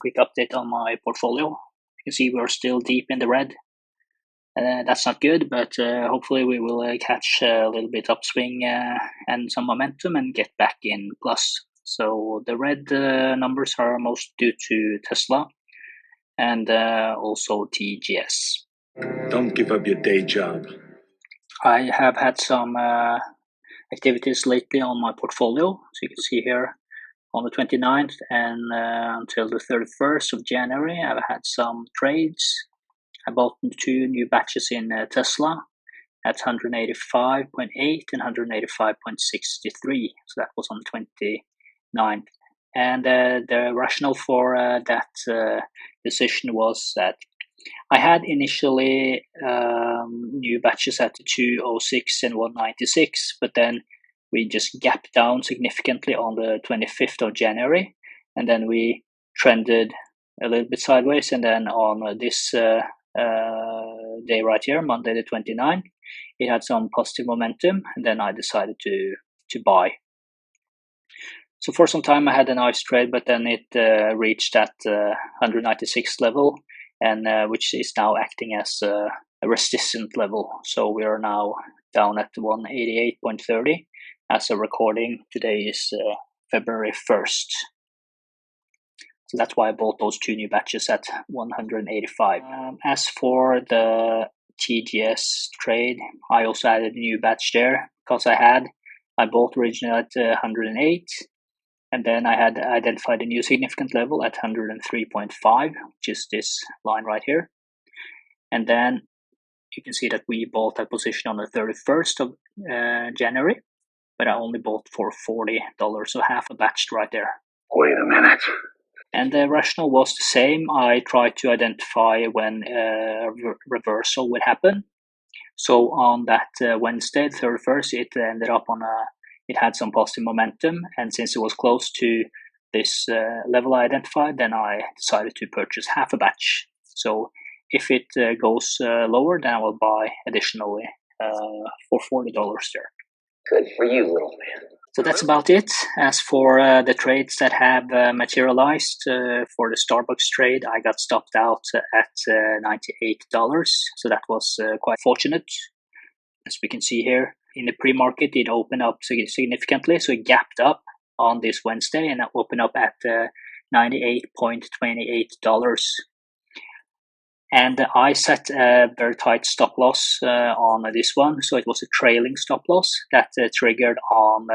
quick update on my portfolio. You can see we're still deep in the red. That's not good, but hopefully we will catch a little bit upswing and some momentum and get back in plus. So the red numbers are most due to Tesla and also TGS. Don't give up your day job. I have had some activities lately on my portfolio. So you can see here on the 29th and until the 31st of January, I've had some trades. I bought 2 new batches in Tesla at 185.8 and 185.63. So that was on the 29th. And the rationale for that decision was that I had initially new batches at 206 and 196, but then we just gapped down significantly on the 25th of January, and then we trended a little bit sideways, and then on this day right here, Monday the 29th, it had some positive momentum, and then I decided to buy. So for some time I had a nice trade, but then it reached that 196 level, and which is now acting as a resistant level. So we are now down at 188.30 as a recording. Today is February 1st. So that's why I bought those 2 new batches at 185. As for the TGS trade, I also added a new batch there because I bought originally at 108. And then I had identified a new significant level at 103.5, which is this line right here. And then you can see that we bought that position on the 31st of January, but I only bought for $40, so half a batch right there. Wait a minute. And the rationale was the same. I tried to identify when a reversal would happen. So on that Wednesday, the 31st, it ended up on it had some positive momentum, and since it was close to this level I identified, then I decided to purchase half a batch. So if it goes lower, then I will buy additionally for $40 there. Good for you, little man. So that's about it. As for the trades that have materialized, for the Starbucks trade, I got stopped out at $98. So that was quite fortunate. As we can see here, in the pre-market, it opened up significantly. So it gapped up on this Wednesday and opened up at $98.28. And I set a very tight stop loss on this one. So it was a trailing stop loss that triggered on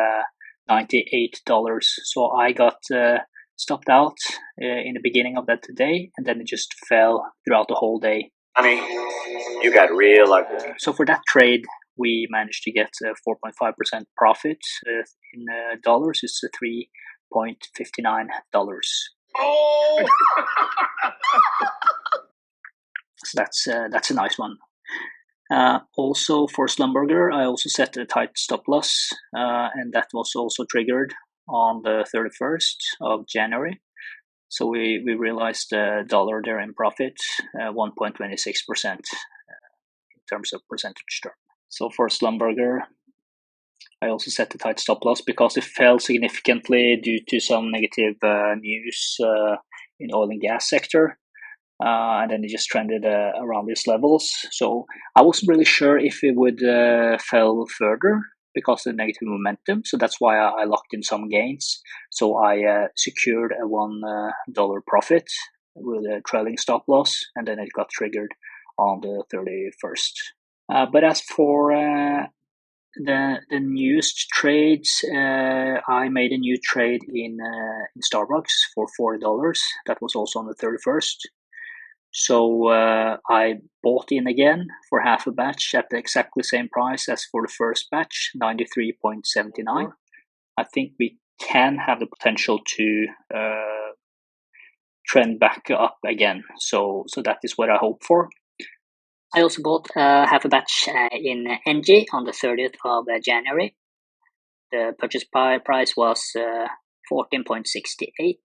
$98. So I got stopped out in the beginning of that day, and then it just fell throughout the whole day. Honey, you got real ugly. So for that trade, we managed to get 4.5% profit in dollars. It's $3.59. Oh! So that's a nice one. Also for Slumberger, I also set a tight stop loss, and that was also triggered on the 31st of January. So we realized the dollar there in profit, 1.26% in terms of percentage term. So for Slumberger, I also set a tight stop loss because it fell significantly due to some negative news in the oil and gas sector. And then it just trended around these levels. So I wasn't really sure if it would fell further because of the negative momentum. So that's why I locked in some gains. So I secured a $1 profit with a trailing stop loss, and then it got triggered on the 31st. But as for the newest trades, I made a new trade in Starbucks for $40. That was also on the 31st. So I bought in again for half a batch at the exactly same price as for the first batch, 93.79. I think we can have the potential to trend back up again. So that is what I hope for. I also bought half a batch in NG on the 30th of January. The purchase price was 14.68.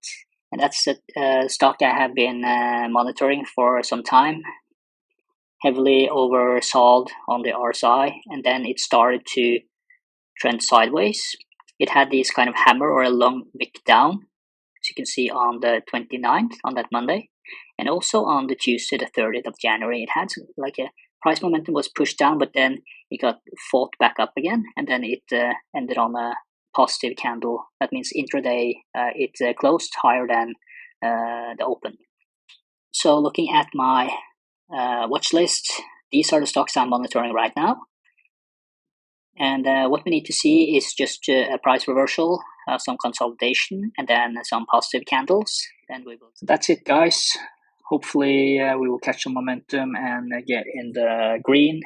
And that's a stock I have been monitoring for some time, heavily oversold on the RSI, and then it started to trend sideways. It had this kind of hammer or a long wick down, as you can see on the 29th, on that Monday, and also on the Tuesday, the 30th of January. It had like a price momentum was pushed down, but then it got fought back up again, and then it ended on a positive candle. That means intraday it closed higher than the open. So looking at my watch list, these are the stocks I'm monitoring right now. And what we need to see is just a price reversal, some consolidation, and then some positive candles. And we will. So that's it, guys. Hopefully, we will catch some momentum and get in the green.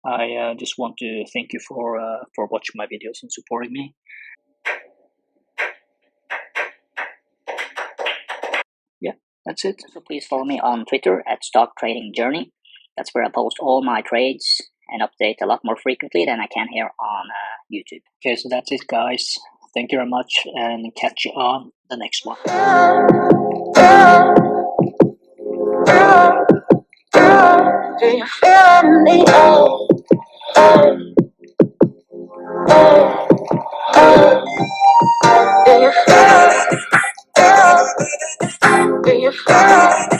I just want to thank you for watching my videos and supporting me. Yeah, that's it. So please follow me on Twitter at stocktrading_journey. That's where I post all my trades and update a lot more frequently than I can here on YouTube. Okay, so that's it, guys. Thank you very much, and catch you on the next one. Do you feel me? Do you feel? Do you feel?